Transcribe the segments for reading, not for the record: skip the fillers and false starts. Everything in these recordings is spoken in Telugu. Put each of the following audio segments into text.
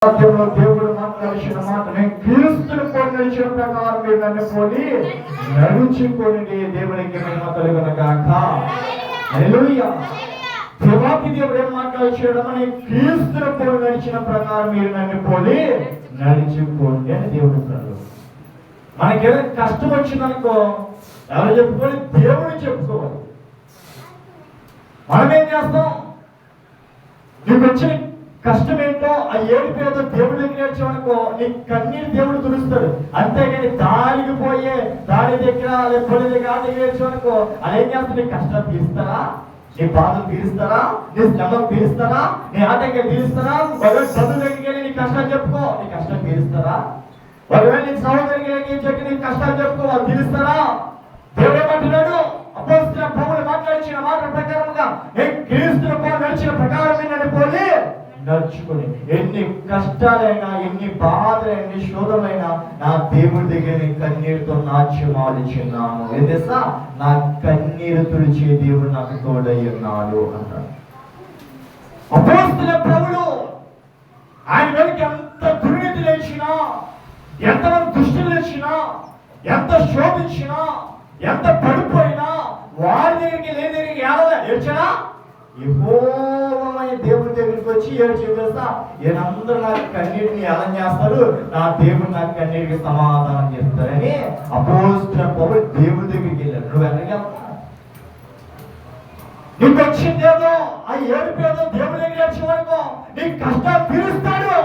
దేవుడు మాట్లాడిన మాట, నేను క్రీస్తుని పోలి నడిచిన ప్రకారం మీరు నన్ను పోలి నడుచుకొని దేవునికి మహిమ కలుగును గాక. హల్లెలూయా. దేవాది దేవుడు ఏం మాట్లాడిచాడు? నేను క్రీస్తుని పోలి నడిచిన ప్రకారం మీరు నన్ను పోలి నడుచుకోండి అని దేవుడు అంటాడు. మనకేదైనా కష్టం వచ్చిందనుకో ఎవరు చెప్పుకోవాలి? దేవుడు చెప్పుకోవాలి. మనం ఏం చేస్తాం? నీకు వచ్చిన కష్టం ఏంటో ఆ ఏడుపు ఏదో దేవుడి దగ్గర వచ్చామనుకో నీ కన్నీరు దేవుడు తుడుస్తాడు. అంతేగాని దానికి పోయే దాని దగ్గర పొలి దగ్గర దగ్గర వచ్చామనుకో అది ఏం చేస్తాడు? నీ కష్టాలు తీరుస్తారా? నీ బాధలు తీరుస్తారా? నీ శ్రమలు తీరుస్తారా? నీ ఆటంకాలు తీరుస్తారా? ఒకవేళ చదువు దగ్గరికి వెళ్ళి నీ కష్టాలు చెప్పుకో, నీ కష్టాలు తీరుస్తారా? ఒకవేళ నీ సహోదరికి చెప్పి నీ కష్టాలు చెప్పుకో, వాళ్ళు తీరుస్తారా? దేవుడు ఏమంటున్నాడు? అపోస్తలుడైన పౌలు మాట్లాడిన మాట ప్రకారంగా నేను క్రీస్తుని పోలి నడిచిన ప్రకారం నన్ను పోలి నడుచుకుని ఎన్ని కష్టాలైనా ఎన్ని బాధలైనా ఎన్ని శోధనలైనా నా దేవుడి దగ్గర నేను కన్నీరుతో నాట్యం ఆడించున్నాను. ఏం చేస్తా? నా కన్నీరు తుడిచే దేవుడు నాకు తోడై ఉన్నాడు అన్నాడు అపోస్తలుడైన పౌలు. ఆయన వెనక ఎంత దుర్నీతి లేచినా, ఎంతమంది దుష్టులు లేచినా, ఎంత శోధించినా, ఎంత పడిపోయినా వారి దగ్గరికి లేని దగ్గరికి ఏడ్చాడా? యెహోవాయే దేవుడి దగ్గరికి వచ్చి ఏడ్చి చేస్తా, ఈయనందరూ నాకు కన్నీటిని ఎలా చేస్తారు, నా దేవుడు నాకు కన్నీటికి సమాధానం చేస్తారని అపోస్తలుడైన పౌలు దేవుడి దగ్గరికి వెళ్ళాడు. నువ్వు ఎక్కడికి వెళ్తావు? నీకు వచ్చిందేదో ఆ ఏడుపేదో దేవుడి దగ్గర వచ్చేవనుకో నీ కష్టాలు తీరుస్తాడు.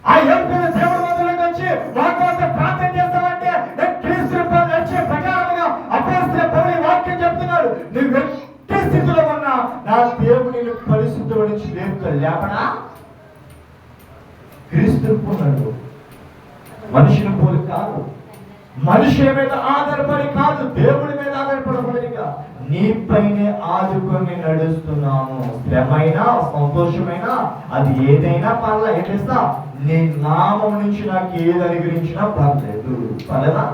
ఆ ఏడుపేదో దేవుడి మందిరంలోకి వచ్చి వాక్యంతో ప్రార్థన చేస్తావంటే నేను క్రీస్తుని పోలి నడిచే ప్రకారంగా అపోస్తలుడైన పౌలు వాక్యం చెప్తున్నాడు. నువ్వు స్థితిలో ఉన్న నా దేవుని పరిశుద్ధుల నుంచి లేపుతాడు. లేపడా? క్రీస్తుని పోన్నాడు. మనిషిని పోలి కాదు, మనిషి మీద ఆధారపడి కాదు, దేవుడి మీద ఆధారపడబడిగా నీపైనే ఆదుకొని నడుస్తున్నాను. శ్రమైనా సంతోషమైనా అది ఏదైనా పర్లా ఏం చేస్తా? నీ నామం నుంచి నాకు ఏది అనుగ్రహించినా పర్లేదు. పర్లేదా?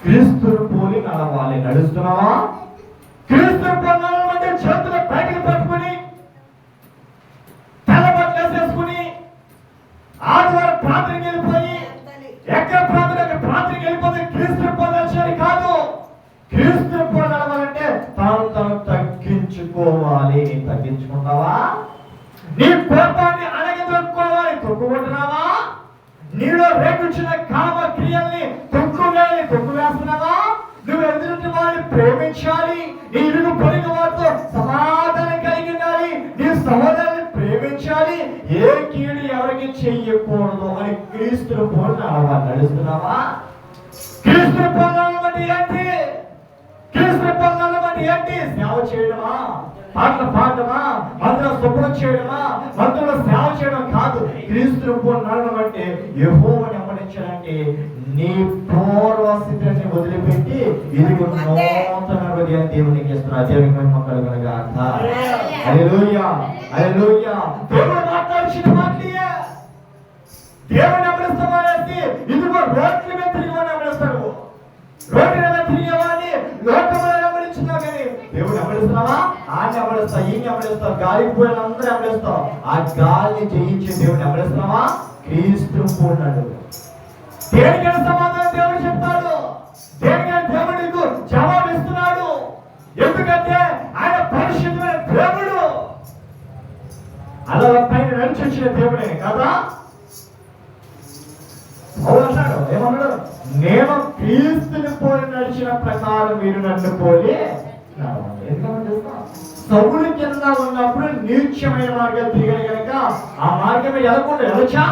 క్రీస్తుని పోలి నడవాలి. నడుస్తున్నావా? క్రీస్తుని పొందాలంటే చేతుల పైకి పట్టుకుని తెల్లబట్టలు వేసేసుకుని ఆదివారం ప్రార్థనకి వెళ్ళిపోయి ఎక్కడ ప్రార్థనకి వెళ్ళిపోతే క్రీస్తుని పొందాల్సి కాదు. క్రీస్తుని పొందాలంటే తాను తగ్గించుకోవాలి. తగ్గించుకుంటావా? నీ కోపాన్ని అణగదొక్కుకోవాలి. తొక్కుకుంటున్నావా? నీలో రేపించిన కామ క్రియల్ని తొక్కు వేస్తున్నావా? నువ్వు ఎదుటి వారిని ప్రేమించాలి. నీ ఇరుగు పొరుగు వారితో సమాధానం కలిగి ఉండాలి. నీ సహోదరుని ప్రేమించాలి. ఏ కీడు ఎవరికి చెయ్యకూడదు అని క్రీస్తుని పోలి నడుస్తున్నావా? క్రీస్తుని పొందాలని బట్టి ఏంటి? క్రీస్తుని పొందాలని బట్టి ఏంటి? సేవ చేయడమా? పాటలు పాడటమా? మందులో శుభ్రం చేయడమా? మందులో సేవ చేయడం కాదు. క్రీస్తుని పోలి నడవడం అంటే యెహోవాని వెంబడించాలంటే నీ పూర్వస్థితిని వదిలిపెట్టి ఇదిగో నూతన హృదయం దేవునికి ఇస్తున్నా. దేవునికి మహిమ కలుగును గాక. హల్లెలూయా. హల్లెలూయా. దేవుడు మాట్లాడిన మాటలే దేవుని వెంబడిస్తామనేసి ఇదిగో రోడ్ల మీద తిరిగివాడిని వెంబడిస్తాడు. రోడ్ల మీద తిరిగేవాడిని లోకంలో వెంబడించినా కానీ దేవుడు వెంబడిస్తున్నావా? ఆయన వెంబడిస్తావు, ఈయన వెంబడిస్తావు, గాలికి పోయిన అందరూ వెంబడిస్తావు. ఆ గాలిని జయించి దేవుడిని వెంబడిస్తున్నావా? క్రీస్తుని పోలినాడు. దేనికైనా సమాధానం దేవుడు చెప్తాడు. దేనికైనా దేవుడు నీకు జవాబు ఇస్తున్నాడు. ఎందుకంటే ఆయన పరిశుద్ధమైన దేవుడు. అలా పైన నడిచి వచ్చిన దేవుడే కదా. అవునన్నాడు. ఏమన్నాడు? నేను క్రీస్తుని పోలి నడిచిన ప్రకారం మీరు నన్ను పోలి నడవండి. ఎందుకంటే సౌలు కింద ఉన్నప్పుడు నీచమైన మార్గం తిరిగాడు కనుక ఆ మార్గం వెళ్ళకుండా వెళ్ళొచ్చా?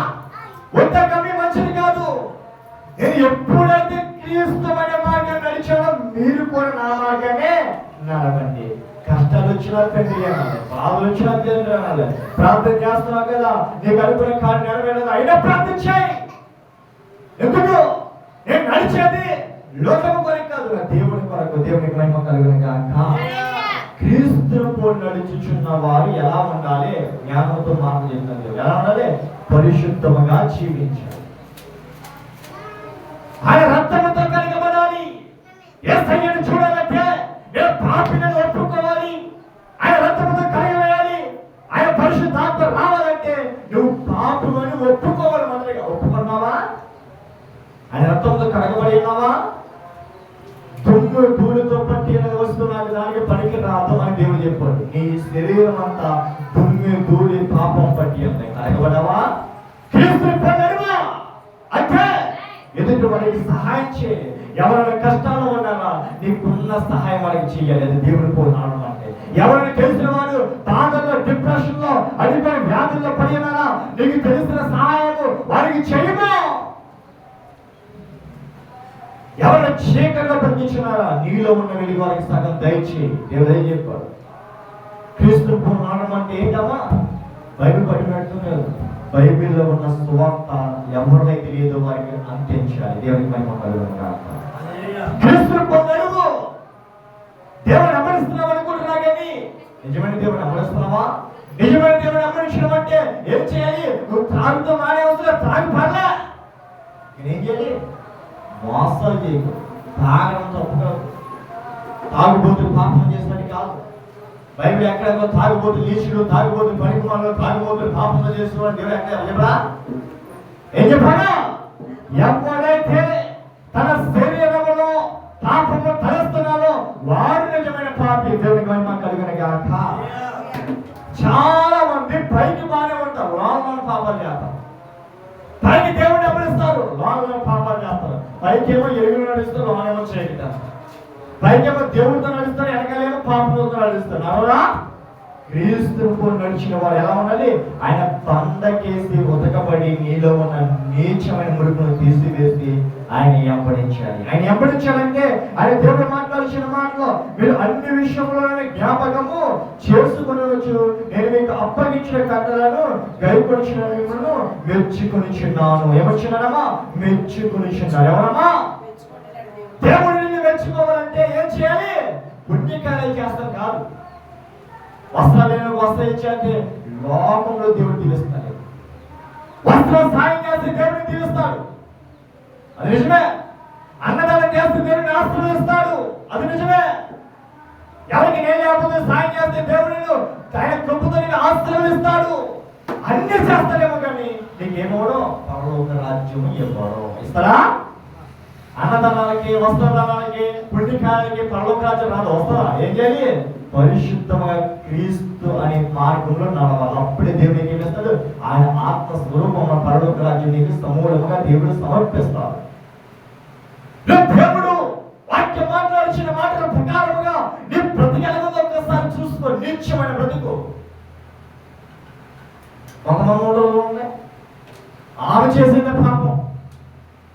ఒంటకమే మంచిది కాదు. నేను ఎప్పుడైతే క్రీస్తు అనే మార్గం నడిచానో మీరు కూడా నా మార్గమే నడవండి. కష్టాలు వచ్చినా తండ్రి అనాలి, బాధలు వచ్చినా తండ్రి అనాలి. ప్రార్థన చేస్తున్నావు కదా, నీకు అనుకున్న కార్యం నెరవేరలేదు అయినా ప్రార్థన చేయి. ఎందుకు? నేను నడిచేది లోకము కొరకు కాదు, దేవుని కొరకు. దేవునికి మహిమ కలుగును గాక. క్రీస్తుని పోలి నడుచుచున్న వారు ఎలా ఉండాలి? జ్ఞానంతో మాట చెప్తాను. ఎలా ఉండాలి? పరిశుద్ధముగా జీవించాలి. ఆయన రక్తముతో కడగబడాలి. యేసయ్యను చూడాలంటే నేను పాపిని ఒప్పుకోవాలి. ఆయన రక్తముతో కడగవేయాలి. ఆయన పరిశుద్ధ పరిశుద్ధాత్మ రావాలంటే నువ్వు పాపమని ఒప్పుకోవాలి. మొదలుగా ఒప్పుకున్నావా? ఆయన రక్తంతో కడగబడి ఉన్నావా? దుమ్ము ధూళితో పట్టిన వస్తువు నాకు దానికి పనికి రాదు అని దేవుడు చెప్పాడు. నీ శరీరం అంతా దుమ్ము ధూళి పాపం పట్టి ఉన్నాయి. కడగబడవా? క్రీస్తుని పొందడమా అంటే ఎదుటి వారికి సహాయం చేయాలి. ఎవరైనా కష్టాల్లో ఉన్నారా నీకున్న సహాయం వారికి చేయాలి. అది దేవుని పోనాడు అంటే. ఎవరైనా తెలిసిన వాడు బాధల్లో డిప్రెషన్ లో అడిగిపోయిన వ్యాధుల్లో పడి ఉన్నారా నీకు తెలిసిన సహాయం వారికి చేయము. ఎవరైనా చీకటిలో బ్రతికించున్నారా నీలో ఉన్న వెలుగు వారికి సగం దయచేయి. దేవుడు ఏం చెప్పాడు? క్రీస్తు పోనాడు అంటే ఏంటమ్మా? బైబిల్ పట్టినట్టు బైబిల్లో ఉన్న సువార్త ఎవరికైతే తెలియదో వారికి అందించాలి. దేవునికి మహిమ కలుగును. క్రీస్తుని పొందడుగు. దేవుని అమరిస్తున్నావు అనుకుంటున్నా కానీ నిజమైన దేవుని అమరిస్తున్నావా? నిజమైన దేవుని అమరించడం అంటే ఏం చేయాలి? నువ్వు త్రాగుతో మానే వస్తున్నా త్రాగి పడలే. నేనేం చేయాలి? మోసాలు చేయకు. తాగడం తప్పు కాదు. తాగుబోతులు పాపం చేసినట్టు కాదు. బైబిల్ ఎక్కడ తాగుబోతులు నీచులు, తాగుబోతులు పనికిమాలు, తాగుబోతులు పాపం చేస్తున్నారు దేవుడు ఎక్కడ చెప్పరా? ఏం చెప్పాడా? ఎవరైతే తన శరీరంలో పాపము తలస్తున్నాడో వాడు నిజమైన పాపి. దేవునికి మహిమ కలుగును గాక. చాలా మంది పైకి బాగానే ఉంటారు, లోపల పాపాలు చేస్తారు. పైకి దేవుడిని అమరిస్తారు, లోపల పాపాలు చేస్తారు. పైకేమో ఎరుగు నడుస్తారు, లోనేమో చేయగలుగుతారు. పైకేమో దేవుడితో నడుస్తారు, వెనకాలేమో పాపంతో నడుస్తారు. అవునా? క్రీస్తుకు నడిచిన వారు ఎలా ఉండాలి? ఆయన బండకేసి ఉతకబడి నీలో ఉన్న నీచమైన మురుగును తీసివేసి ఆయన వెంబడించాలి. ఆయన వెంబడించాలంటే ఆయన దేవుడు మాట్లాడిన మాటలో మీరు అన్ని విషయంలోనే జ్ఞాపకము చేసుకునవచ్చు. నేను మీకు అప్పగించిన కట్టలను గైకొనిచిన మిమ్మల్ని మెచ్చుకొనిచున్నాను. ఏమొచ్చినారమ్మా? మెచ్చుకొనిచున్నారు. ఎవరమ్మా? దేవుడిని మెచ్చుకోవాలంటే ఏం చేయాలి? పుణ్యకార్యాలు చేస్తాం కాదు. వస్త్రాలను వస్త్రం ఇచ్చాకే లోకంలో దేవుడు దీవిస్తాడు. వస్త్రం సాయం చేస్తే దేవుడిని దీవిస్తాడు. అది నిజమే. అన్నదానం చేస్తే దేవుడిని ఆశీర్వదిస్తాడు. అది నిజమే. ఎవరికి నేను లేకపోతే సాయం చేస్తే దేవుడిని ఆయన కృపతో నేను ఆశీర్వదిస్తాడు. అన్ని చేస్తాడేమో కానీ నీకేమోడో పరలోక రాజ్యం ఇవ్వడో. ఇస్తారా? అన్నదానాలకి, వస్త్రదానాలకి, పుణ్యకాలకి పరలోక రాజ్యం రాదు. వస్తారా? ఏం చేయాలి? పరిశుద్ధంగా క్రీస్తు అనే మార్గంలో నడవాలి. అప్పుడే దేవుడు ఏం చేస్తాడు? ఆయన ఆత్మ స్వరూపంలో పరలోక రాజ్యం నీకు సమూలంగా దేవుడు సమర్పిస్తాడు. దేవుడు వాక్యం మాట్లాడిన మాటల ప్రకారముగా నీ బ్రతికెలగదో ఒక్కసారి చూసుకో. నిత్యమైన బ్రతుకు. ఒక మనోడు ఉన్నాయి, ఆమె చేసిన పాపం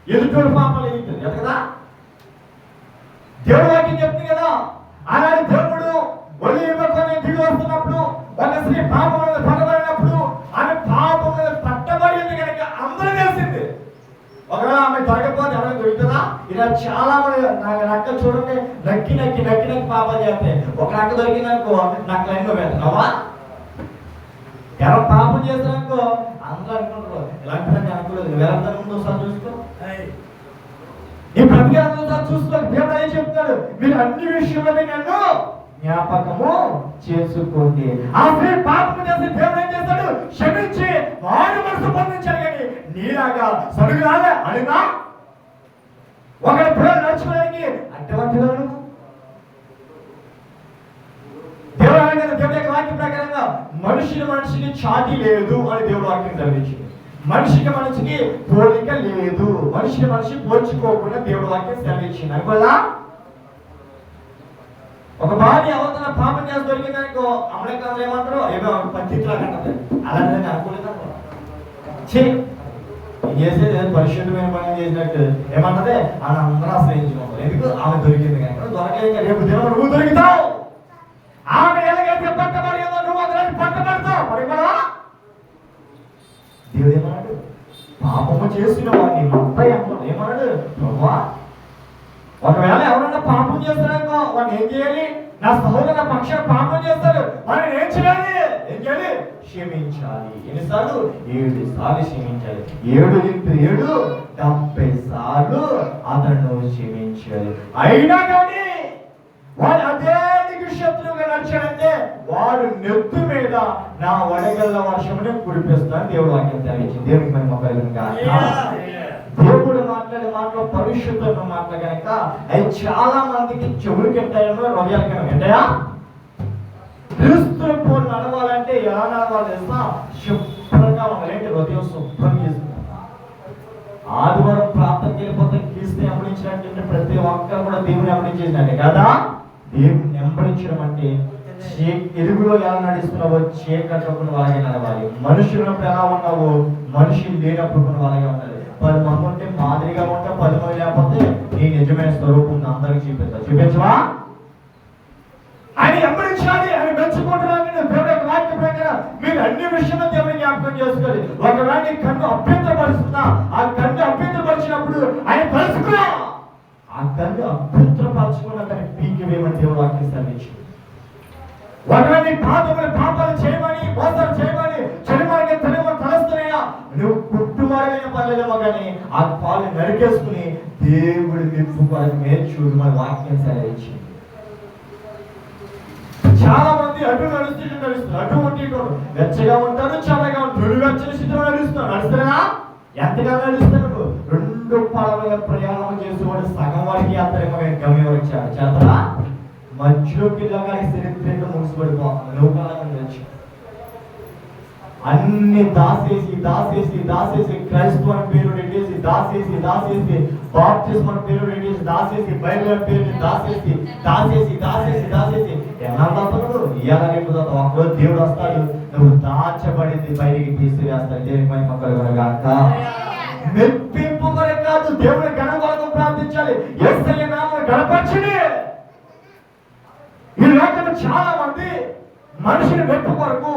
ఎదుటోడు పాపాలు ఎదుగుతుంది కదా. దేవుడు వాక్యం చెప్తుంది కదా. అలాంటి దేవుడు ఒలివకొని దిగి వస్తున్నప్పుడు ఒక స్త్రీ పాపం మీద పట్టబడినప్పుడు ఆమె పాపం మీద పట్టబడింది కనుక అందరూ తెలిసింది. ఒకవేళ ఆమె దొరకపోతే ఎవరైనా దొరుకుతుందా? ఇలా చాలా మంది నాకు నక్క చూడండి నక్కి నక్కి నక్కి నక్కి పాపం చేస్తే ఒక నక్క దొరికిందనుకో నాకు లైన్లో పెడతావా? ఎవరో పాపం చేస్తారనుకో అందరూ అనుకుంటారు ఇలాంటి అనుకోలేదు. వేరే ముందు ఒకసారి చూసుకో, ఈ ప్రతిగా చూసుకో. దేవుడు ఏం చెప్తాడు? మీరు అన్ని విషయంలో నన్ను జ్ఞాపకము చేసుకోండి. ఆ స్త్రీ పాపం చేస్తే దేవుడు ఏం చేస్తాడు? క్షమించి వాడు మనసు పొందించాడు. కానీ నీలాగా సరుగు రాలే అడిగా ఒకరి పిల్లలు నడుచుకోవడానికి అడ్డవంతులను దేవుడు అనగా దేవుడి యొక్క వాక్యం ప్రకారంగా మనిషికి చాటి లేదు అని దేవుడు వాక్యం చదివించింది. మనిషికి మనిషికి పోలిక లేదు. మనిషి పోల్చుకోకుండా దేవుడు వాక్యం సెలవిచ్చింది. అనుకోదా? ఒక భార్య అవతల పాపం చేసి దొరికిందనుకో అమలేకాలు ఏమంటారు? ఏదో పత్తిలా కట్టదు. అలాంటి అనుకోలేదు. చేసేది పరిశుద్ధమైన పని చేసినట్టు ఏమంటది? అని అందరూ ఆశ్రయించుకోవాలి. ఎందుకు? ఆమె దొరికింది కనుక. దొరకలేక రేపు దినం నువ్వు దొరుకుతావు. ఆమె ఎలాగైతే పట్టబడిందో నువ్వు అందులో పట్టబడతావు. పడిపడవా? దేవుడు ఏమన్నాడు? పాపము చేసిన వాడిని మొత్తం ఏమన్నాడు? ప్రభా ఒకవేళ ఎవరన్నా పాపం చేస్తారనుకో వాడిని ఏం చేయాలి? నా సహోదరు నా పక్షాన పాపం చేస్తాడు, వాడిని ఏం చేయాలి? ఏం చేయాలి? క్షమించాలి. ఎన్నిసార్లు? 7 సార్లు క్షమించాలి. 7 70 సార్లు అతను క్షమించాలి. అయినా కానీ వాడు అదే శత్రువుగా నడిచాడంటే వాడు నెత్తి మీద నా వడగళ్ళ వర్షమునే కురిపిస్తాను దేవుడు వాక్యం తెలియజేసింది. దేవుడికి మేము దేవుడు మాట్లాడే మాటలు పరిశుద్ధమైన మాటలు కనుక అవి చాలా మందికి చెవులకి ఉంటాయో హృదయాలకి ఉంటాయా? క్రీస్తుని పోలు నడవాలంటే ఎలా నడవాలి తెలుసా? శుభ్రంగా ఉండాలంటే హృదయం శుభ్రం చేసుకుంటాం. ఆదివారం ప్రార్థనకి వెళ్ళిపోతే క్రీస్తు వెంబడించినట్టు ప్రతి ఒక్కరు కూడా దేవుని వెంబడించేసినట్టే కదా. దేవుని వెంబడించడం అంటే ఎరుగులో ఎలా నడుస్తున్నావో చీకట్లో అలాగే నడవాలి. మనుషులప్పుడు ఎలా ఉన్నావో మనుషులు లేనప్పుడు అలాగే ఉండాలి. 10 మంది ఉంటే మాదిరిగా ఉంటే 10 మంది లేకపోతే నీ నిజమైన స్వరూపం అందరికి చూపించవా? ఆయన వెంబడించాలి, ఆయన మెచ్చుకుంటున్నాను. దేవుడి యొక్క వాక్య ప్రకారం మీరు అన్ని విషయంలో దేవుని జ్ఞాపకం చేసుకోవాలి. ఒకవేళ నీ కన్ను అభ్యంతరపరుస్తున్నా, ఆ కన్ను అభ్యంతరపరిచినప్పుడు ఆయన తెలుసుకో. ఆ కన్ను అభ్యంతరపరచుకున్న దాన్ని పీకి వేయమని దేవుడు వాక్యం సెలవించింది. ఒకవేళ నీ పాపాలు చేయమని, మోసాలు చేయమని, చెడుమార్గం తలస్తున్నాయా, నువ్వు కుట్టుమార్గైన పర్లేదేమో కానీ ఆ పాలు నరికేసుకుని దేవుడి మెప్పు కొరకు నేర్చుడు మన వాక్యం సెలవించింది. చాలా మంది అటు నడుస్తారు, అటు ఉంటారు, వెచ్చగా ఉంటారు, చల్లగా ఉంటారు. వెచ్చని స్థితిలో నడుస్తున్నా ఎంతగా నడుస్తారు? 2 పడవల ప్రయాణం చేసేవాడు సగం వారికి యాత్ర గమ్యం వరకు చేతలా మధ్యలోకి చరిత్రగా ముగిసిపడిపోతుంది. లోకాలను వచ్చి అన్ని దాసేసి క్రైస్తవ పేరు పెట్టేసి దాసేసి బాప్టిజం అని పేరు పెట్టేసి దాసేసి బైబిల్ పేరు దాసేసి ఎలా తప్పదు? ఇవాళ రేపు ఒకరోజు దేవుడు వస్తాడు, నువ్వు దాచబడింది బయటికి తీసివేస్తాడు. దేవుని మహిమ కలుగునుగాక. మెప్పింపు కొరకు కాదు, దేవుని ఘన కొరకు ప్రార్థించాలి. యేసయ్య నామమున గణపరచండి. ఈ లోకంలో చాలా మంది మనిషిని మెప్పు కొరకు,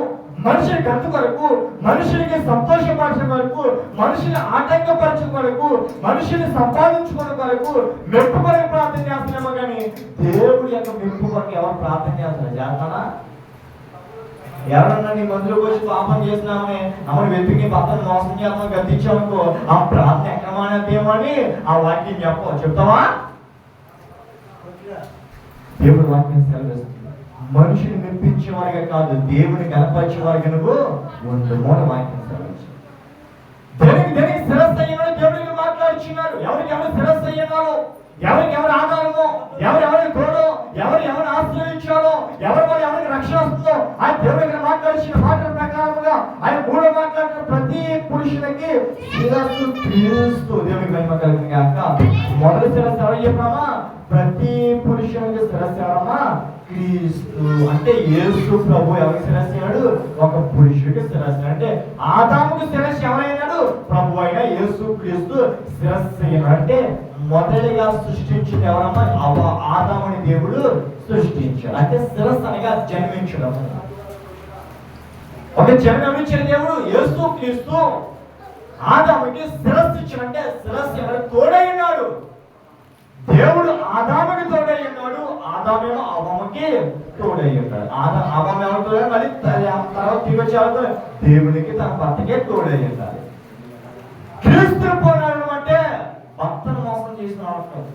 మనిషిని గంతు కొరకు, మనిషికి సంతోషపరచడం కొరకు, మనిషిని ఆటంకపరచడం కొరకు, మనిషిని సంపాదించుకోవడం కొరకు మెప్పు కొరకు ప్రార్థన చేస్తున్నామో కానీ దేవుడి యొక్క మెప్పు కొరకు ఎవరు ప్రార్థన చేస్తారా? ఎవరన్నా నీ మందులోకి వచ్చి పాపం చేసినామని అమ్మని వెతికి భర్తను మోసం చేస్తామని గద్దించామనుకో, ఆ ప్రార్థన ఎక్కడమానేమో అని ఆ వాక్యం చెప్తావా? దేవుడు వాక్యం సెలవిస్తుంది. మనుషుని మెప్పించేవారిగా కాదు, దేవుని కనపరిచేవారిగా నువ్వు ఉండమో వాక్యం సెలవించి దేనికి శిరస్సు అయ్యారో దేవుడికి మాట్లాడుచున్నారు. ఎవరు శిరస్సు అయ్యారో, ఎవరు ఆధారమో, ఎవరి తోడో, ఎవరు ఆశ్రయించాలో, ఎవరికి రక్షణ వస్తుందో ఆయన దేవుడికి మాట్లాడిన మాటల ప్రకారముగా ఆయన కూడా మాట్లాడిన ప్రతి పురుషులకి శిరస్సు క్రీస్తు. దేవునికి మహిమ కలుగును గాక. మొదటి శిరస్సు ఎవరు చెప్పామా? ప్రతి పురుషునికి శిరస్సు ఎవరమ్మా? క్రీస్తు. అంటే యేసు ప్రభు ఎవరికి శిరస్సు అయ్యాడు? ఒక పురుషుడికి శిరస్సు. అంటే ఆదాముకు శిరస్సు ఎవరైనాడు? ప్రభు అయిన యేసు క్రీస్తు శిరస్సు అయ్యాడు. అంటే మొదటిగా సృష్టించిన ఎవరమ్మా? ఆదాముని దేవుడు సృష్టించాడు. అంటే శిరస్సు అనగా జన్మించడం. ఒక జన్మించిన దేవుడు యేసు క్రీస్తు ఆదాముకి శిరస్సు ఇచ్చాడంటే శిరస్సు ఎవరు? తోడై ఉన్నాడు. దేవుడు ఆదాముకి తోడై ఉన్నాడు, ఆదామేమో అవ్వకి తోడై ఉన్నాడు. అవ్వం ఎవరితో మళ్ళీ తర్వాత తీగొచ్చాడు దేవునికి తన భర్తకే తోడై ఉన్నాడు. క్రీస్తు పోరాడడం అంటే భర్తను మోసం చేసిన అవసరం.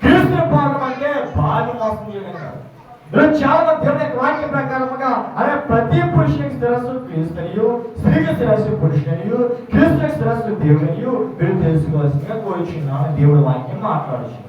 క్రీస్తు పోరాడడం అంటే భార్య మోసం చేయగలిగాడు. చాలా మంది దేవుని యొక్క వాక్య ప్రకారముగా అనే ప్రతి పురుషునికి శిరస్సు క్రీస్తునియు, స్త్రీకి శిరస్సు పురుషునియు, క్రీస్తునికి శిరస్సు దేవునియు మీరు తెలుసుకోవాల్సిందిగా కోరుచున్నాను. దేవుడు వాక్యం మాట్లాడుచున్నాడు.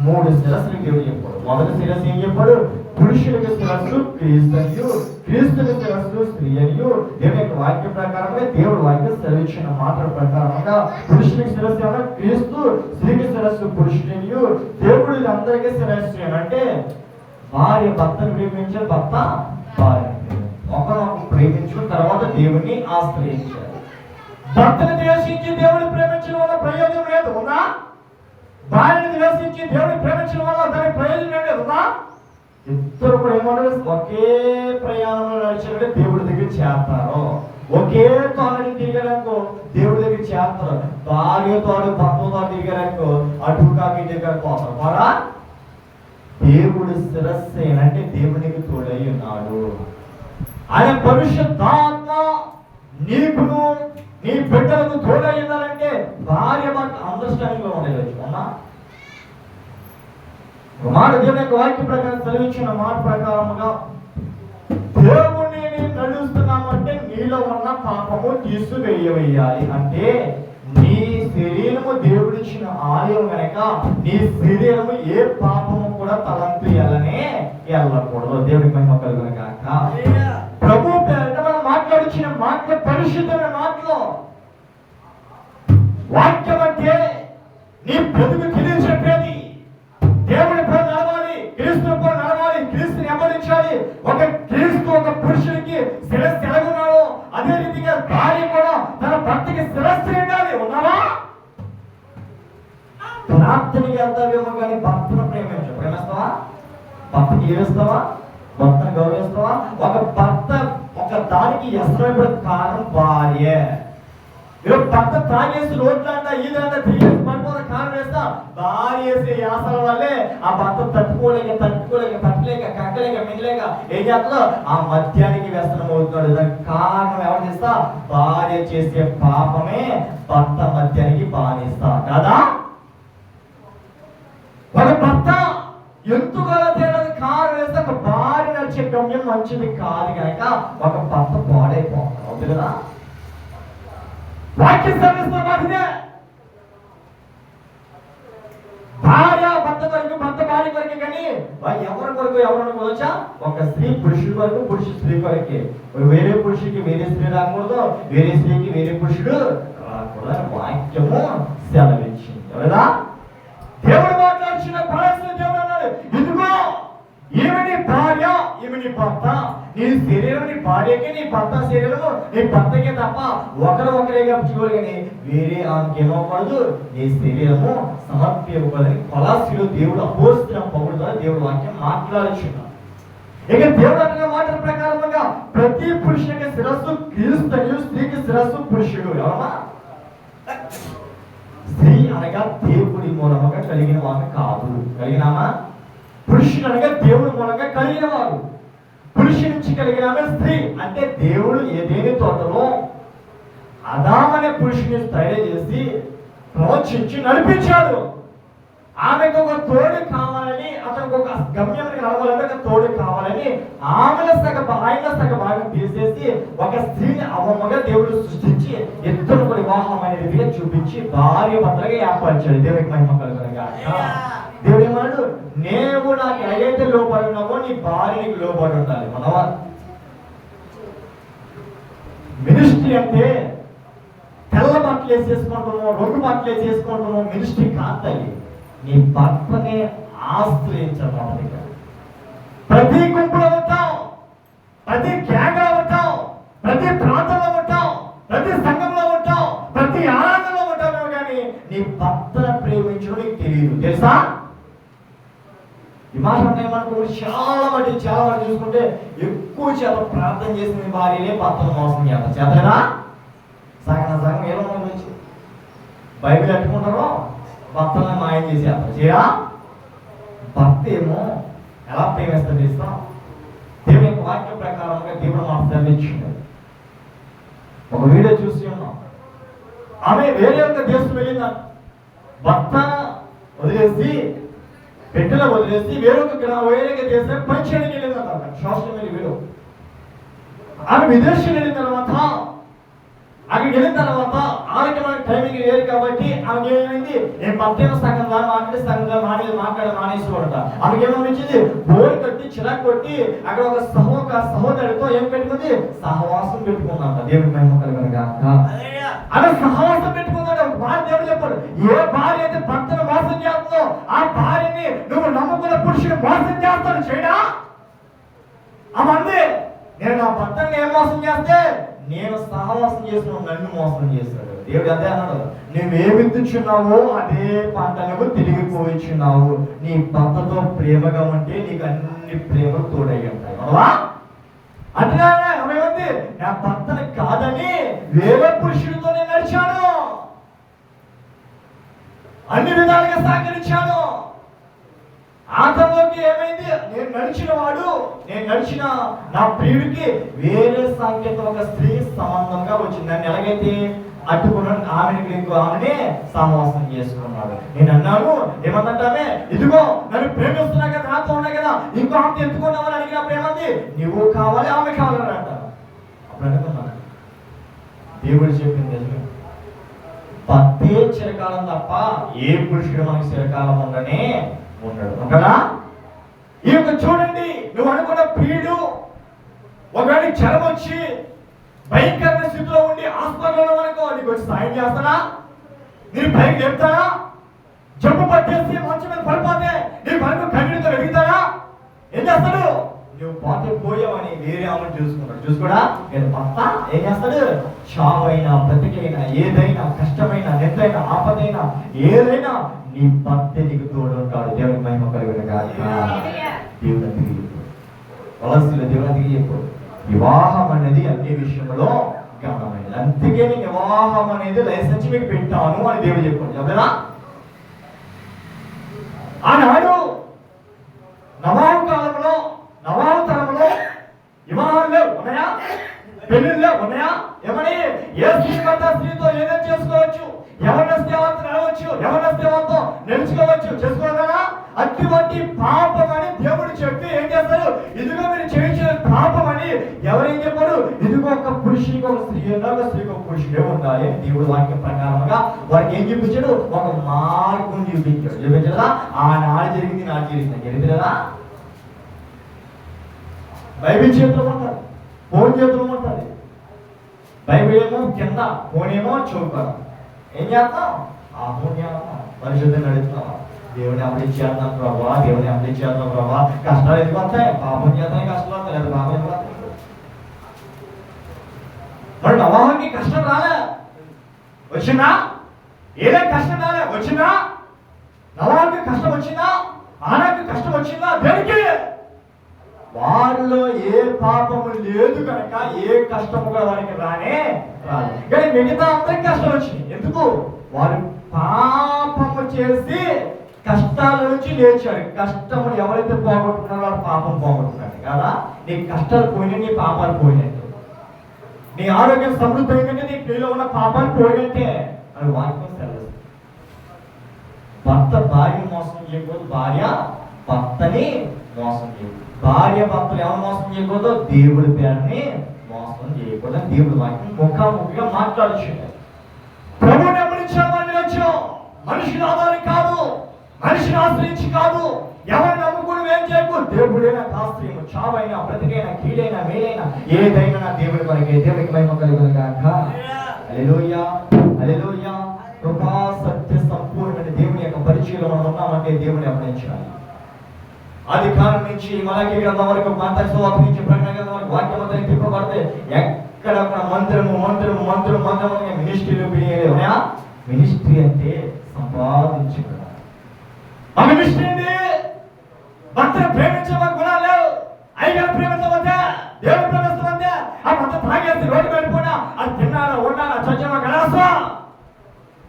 3 శిరస్సులకు దేవుడు చెప్పాడు. మొదటి శిరస్సు ఏం చెప్పాడు? పురుషునికి శిరస్సు క్రీస్తునియు, క్రీస్తునికి శిరస్సు స్త్రీ అనియు. దేవుని యొక్క వాక్య ప్రకారంగా దేవుడు వాక్యం సెలవిచ్చిన మాటల ప్రకారంగా పురుషునికి శిరస్సు ఏమన్నా క్రీస్తు, స్త్రీకి శిరస్సు పురుషునియు. దేవుడు అందరికీ శిరస్సు ఏమంటే భార్య భర్తను ప్రేమించారు, భర్త భార్య ఒకరినొకరు ప్రేమించుకున్న తర్వాత దేవుని ఆశ్రయించారు. భర్తను ద్వేషించి దేవుని ప్రేమించడం వల్ల ప్రయోజనం లేదు ఉందా? భార్యను ద్వేషించి దేవుని ప్రేమించడం వల్ల దాని ప్రయోజనం లేదు ఉందా? ఇద్దరు కూడా ఏమంటారు? ఒకే ప్రయాణంలో నడిచినట్టే దేవుడి దగ్గర చేస్తారు. ఒకే తోడని తిరిగారనుకో దేవుడి దగ్గర చేస్తారు. భార్య తోడు భర్తతో తిరిగారనుకో అటు కాకి దగ్గర పోతారు. కూడా దేవుడు శిరస్సు అంటే దేవునికి తోడై ఉన్నాడు. ఆయన పరిశుద్ధాత్మ నీకును నీ బిడ్డలకు తోడై ఉన్నారంటే భార్య భర్త అండర్స్టాండింగ్ లో ఉండవచ్చు. అన్నా మాట దేవుని యొక్క వాక్య ప్రకారం సెలవిచ్చిన మాట ప్రకారముగా దేవుణ్ణి నడుస్తున్నామంటే నీలో ఉన్న పాపము తీసివేయాలి. అంటే నీ శరీరము దేవుడిచ్చిన ఆలయం కనుక నీ శరీరము ఏ పాపము కూడా తలంపియాలనే వెళ్ళకూడదు. దేవుడికి మహిమ కలుగును గాక. ప్రభు పేరిట మనం మాట్లాడిచిన మాటలు పరిశుద్ధమైన మాటలు. వాక్యం అంటే నీ బ్రతుకు తెలియచెప్పేది. దేవుడి పై నడవాలి, క్రీస్తు పై నడవాలి, క్రీస్తుని వెంబడించాలి. ఒక క్రీస్తు ఒక పురుషుడికి శిరస్సు ఎలాగున్నాడో అదే రీతిగా భార్య కూడా తన భర్తకి శిరస్సు ఉండాలి. ఉన్నావా? ప్రార్థనకి వెళ్తావేమో కానీ భర్తను ప్రేమిస్తావా? భర్తకి ఏడుస్తావా? భర్తను గౌరవిస్తావా? ఒక భర్త ఒక దానికి ఎసరైన కారణం భార్య. భర్త తాగేసి రోడ్లంట ఈదంట తిరిగేసి పడిపోతే కారణం వేస్తా భార్య వేసే యాసల వల్లే ఆ భర్త తట్టుకోలేక కక్కలేక మిగిలేక ఏం చేస్తుందో ఆ మద్యానికి వ్యసనం అవుతున్నాడు. దానికి కారణం ఎవరు చేస్తా? భార్య చేసే పాపమే భర్త మద్యానికి బానిస్తా కదా. ఒక భర్త ఎందుకు అలా తేడాది కారణం వేస్తే ఒక భార్య నడిచే గమ్యం మంచిది కాదు కనుక ఒక భర్త పాడైపోతాడు. అవుతుంది కదా. వాక్యం సర్విస్తున్న వాటినే భార్య భర్త కొరకు, భర్త భార్య కొరకే కానీ ఎవరి కొరకు ఎవరిని కొలచా? ఒక స్త్రీ పురుషుడి కొరకు, పురుషుడు స్త్రీ కొరకే. వేరే పురుషుడికి వేరే స్త్రీ రాకూడదు, వేరే స్త్రీకి వేరే పురుషుడు రాకూడదు. వాక్యము సెలవిచ్చింది కదా. దేవుడు మాట్లాడుచిన పరస్పర దేవుడు అన్నాడు, ఇదిగో ఈమె నీ భార్య, ఈమె నీ భర్త. నీ శరీరం నీ భార్యకి, నీ భర్త శరీరము నీ భర్తకే తప్ప ఒకరేగా చూడాలి కానీ వేరే ఆమెకి ఏమవ్వకూడదు. నీ శరీరము సమర్పించకూడదని కొలస్సీలో దేవుడు అపోస్తలుడైన పౌలు ద్వారా దేవుడు వాక్యం మాట్లాడుచున్నాడు. ఇక దేవుడు అన్న మాటల ప్రకారంగా ప్రతి పురుషునికి శిరస్సు క్రీస్తు, స్త్రీకి శిరస్సు పురుషుడు. ఎవరమ్మా? స్త్రీ అనగా దేవుడి మూలముగా కలిగిన వారు కాదు. కలిగినామా? పురుషుడు అనగా దేవుడి మూలంగా కలిగిన వారు. పురుషుడి నుంచి కలిగిన స్త్రీ అంటే దేవుడు ఏదేని తోటలో అదామనే పురుషుని తయారు చేసి ప్రోత్సహించి నడిపించాడు. ఆమెకు ఒక తోడు కావాలని, అతనికి ఒక గమ్యానికి రావాలంటే ఒక తోడు కావాలని ఆయన సగ భాగం తీసేసి ఒక స్త్రీని అవమ్మగా దేవుడు సృష్టించి ఇద్దరు కూడా వివాహం అనే రీతిగా చూపించి భార్య భర్తలుగా ఏర్పరిచాడు. దేవుడికి మహిమ కలుగును గాక. దేవుడు ఏమన్నాడు? నేను నాకు ఎలాగైతే లోపడి ఉన్నావో నీ భార్యకి లోపడి ఉండాలి. మనవా మినిస్ట్రీ అంటే తెల్ల బట్టలు వేసేసుకుంటున్నాము, రెండు బట్టలు వేసేసుకుంటున్నాము మినిస్ట్రీ కాదు. నీ భర్తనే ఆశ్రయించాలి. ప్రతి గుంపులో ఉంటాం, ప్రతి గ్యాంగ్లో ఉంటాం, ప్రతి ప్రాంతంలో ఉంటాం, ప్రతి సంఘంలో ఉంటాం, ప్రతి ఆనందంలో ఉంటావు కానీ నీ భర్తను ప్రేమించడం నీకు తెలియదు. తెలుసా? ఈ మాట ఏమనుకో చాలా మంది చూసుకుంటే ఎక్కువ చేత ప్రార్థన చేసిన భార్యలే భర్తను మోసం చేస్తారు. చేతనా? సగం ఏమో వచ్చి బైబిల్ పెట్టుకుంటారో భర్తలను మాయం చేసేస్తారు. చేయరా? భర్త ఏమో ఎలా ప్రేమిస్తారు చేస్తాం? దేవుని యొక్క వాక్య ప్రకారంగా దేవుడు మాట్లాడించింది. ఒక వీడియో చూసి ఉన్నాం. ఆమె వేరే ఒక దేశం వెళ్ళిందా, భర్త వదిలేసి పెట్టెలో వదిలేసి వేరొక దేశం పనిచేయడానికి వెళ్ళిందట. Social media video. ఆమె విదేశం వెళ్ళిన తర్వాత అక్కడికి వెళ్ళిన తర్వాత ఆమెకి మనకి టైమింగ్ లేదు కాబట్టి ఆమెకి ఏమైంది? నేను భర్త సగం మాట్లాడి మానేసుకోవడట. ఆమెకి ఏమనిపించింది? బోర్ కట్టి చిరాకు కొట్టి అక్కడ ఒక సహోదరుడితో ఏం పెట్టుకుంది? సహవాసం పెట్టుకున్నాట. దేవుడి మహిమ కలుగును గాక. అలా సహవాసం పెట్టుకున్నాడు. దేవుడు చెప్పాడు, ఏ భార్య అయితే భర్తను మోసం చేస్తుందో ఆ భార్యని నువ్వు నమ్ముకున్న పురుషుడు మోసం చేస్తాడు. చేయడా? అమంది నేను నా భర్తని ఏం మోసం చేస్తే నేను సహవాసం చేసిన నన్ను మోసం చేస్తాడు. దేవుడు అదే అన్నాడు, నువ్వేమిచ్చున్నావో అదే పంట నువ్వు తిరిగిపోయిచున్నావు. నీ భర్తతో ప్రేమగా ఉంటే నీకు అన్ని ప్రేమలు తోడై ఉంటాయి. అంటే ఏమైంది? నా భర్తను కాదని వేరే పురుషుడితో నేను నడిచాను, అన్ని విధాలుగా సహకరించాను. ఆతలోకి ఏమైంది? నేను నడిచిన నా ప్రియుడికి వేరే సాంకేతిక ఒక స్త్రీ సంబంధంగా వచ్చింది. నన్ను ఎలాగైతే అడ్డుకున్నాడు ఆమెనే సహవాసం చేసుకున్నాడు. నేను అన్నాను, ఏమంటామే, ఇదిగో నన్ను ప్రేమిస్తున్నా కదా, నాతో ఉన్నా కదా, ఇంకో ఆమె ఎత్తుకున్నామని అడిగినప్పుడు ఏమంది? నువ్వు కావాలి ఆమె కావాలని అంటారు. బ్రతకమని దేవుడు చెప్పింది నిజమే. భర్తే చిరకాలం తప్ప ఏ పురుషుడు మనకి చిరకాలం ఉండనే ఉండడు కదా. ఈ యొక్క చూడండి, నువ్వు అనుకున్న ప్రియుడు ఒకవేళ జ్వరం వచ్చి భయంకరమైన స్థితిలో ఉండి హాస్పిటల్లో అనుకో, నీకు వచ్చి సాయం చేస్తానా? నేను పైకి చెప్తానా? జబ్బు పట్టేసి మంచం మీద పడిపోతే నీ పనులు కన్నీటితో వెతుకుతాడా? ఏం చేస్తాడు? నువ్వు పోతే పోయావని వేరే ఆమెను చూసుకోడా నేను భర్త ఏం చేస్తాడు? చావైనా బ్రతికైనా ఏదైనా కష్టమైన నిందైనా ఆపదైనా ఏదైనా నీ భర్త నీకు తోడు ఉంటాడు. దేవుని మహిమ కలిగిన దేవుని తిరిగి వలసలు దేవుని తిరిగి చెప్పు. వివాహం అనేది అన్ని విషయంలో గమనమైనది. అందుకే నేను వివాహం అనేది లైసెన్స్ మీకు పెట్టాను అని దేవుడు చెప్పాడు. చెప్పలేదా? ఆనాడు నవాబు కాలంలో నవాబు తరంలో వివాహాల్లో ఉన్నాయా? పెళ్లిళ్ళలో ఉన్నాయా? ఏమని ఏ స్త్రీతో ఏదైనా చేసుకోవచ్చు, ఎవరిన సేవతో నడవచ్చు, ఎవరిన సేవతో నిలుచుకోవచ్చు, చేసుకోగలరా? అటువంటి పాపం అని దేవుడు చెప్పి ఏం చేస్తారు? ఇదిగో మీరు చేయించిన పాపం అని ఎవరేం చెప్పారు? ఇదిగో ఒక పురుషుడికి ఒక స్త్రీ ఉండాలి, స్త్రీకి ఒక పురుషుడే ఉండాలి. దేవుడు వాక్య ప్రకారంగా వారికి ఏం చూపించాడు? ఒక మార్గం చూపించాడు. చూపించదా? ఆనాడు జరిగింది, నాడు జరిగింది. జరిగింది కదా. బైబిల్ చేతిలో ఉంటుంది, ఫోన్ చేతిలో ఉంటుంది. బైబిల్ ఏమో కింద, ఫోన్ ఏమో చౌక. ఏం చేస్తాం? ఆ ఫోన్ పరిశుద్ధం నడుస్తున్నావా? దేవుని అమలు చేద్దాం ప్రభావ, దేవుని అమలు చేద్దాం ప్రభావ. కష్టాలు ఎందుకు వస్తాయి? పాపం చేద్దాం కష్టాలు వస్తాయి, లేదా పాపం ఎందుకు వస్తాయి? మరి నవాహుకి కష్టం రాలే, వచ్చిందా? ఏదైనా కష్టం రాలే, వచ్చిందా? నవాహుకి కష్టం వచ్చిందా? ఆనాకి కష్టం వచ్చిందా? దేనికి? వారిలో ఏ పాపము లేదు కనుక ఏ కష్టము కూడా వారికి రానే రాదు. కానీ మిగతా అందరికి కష్టం వచ్చింది. ఎందుకు? వారు పాపము చేసి కష్టాల నుంచి లేచాడు. కష్టములు ఎవరైతే పోగొట్టుకున్నారో వాడు పాపం పోగొట్టుకున్నాడు కదా. నీ కష్టాలు పోయినాయి, నీ పాపాలు పోయినట్టు. నీ ఆరోగ్యం సమృద్ధి అయిందంటే నీ ప్రియులో ఉన్న పాపాలు పోయినట్టే అని వాక్యం తెలుసు. భర్త భార్య మోసం చేయకూడదు, భార్య భర్తని మోసం చేయకూడదు. భార్య భర్తలు ఎవరు మోసం చేయకూడదు? దేవుడి పేరుని మోసం చేయకూడదు. దేవుడి వాక్యం ముఖాముఖిగా మాట్లాడచ్చు. ప్రభుని అమరించామని వచ్చాం. మనిషిని ఆధారం కాదు, మనిషిని ఆశ్రయించి కాదు, ఎవరిని నమ్ముకుని ఏం చేయకు. దేవుడైనా ఆశ్రయము, చావైనా బ్రతికైనా కీడైనా మేలైనా ఏదైనా నా దేవుడి కొరకే. దేవుడికి మహిమ కలుగును గాక. హల్లెలూయా, హల్లెలూయా. కృపా సత్య సంపూర్ణమైన దేవుని యొక్క పరిచయంలో మనం ఉన్నామంటే దేవుని అమరించాలి. ఆది కాలం నుంచి మలాకీ గ్రంథం వరకు, మత్తయి సువార్త నుంచి ప్రకటన గ్రంథం వరకు వాక్యం అంతా తిప్పబడితే ఎక్కడ మందిరము మందిరము మందిరము మందిరము మినిస్ట్రీలు బియ్యలే ఉన్నాయా? మినిస్ట్రీ అంటే సంపాదించుకున్నాడు. ఆ మినిస్ట్రీ ఏంటి? భర్తను ప్రేమించే గుణాలు లేవు. అయ్యగారు ప్రేమించవద్దా? దేవుడు ప్రేమిస్తవద్దా? ఆ భర్త తాగేసి రోడ్డు వెళ్ళిపోయినా అది తిన్నాడా ఉన్నాడా చచ్చమా గడాసా?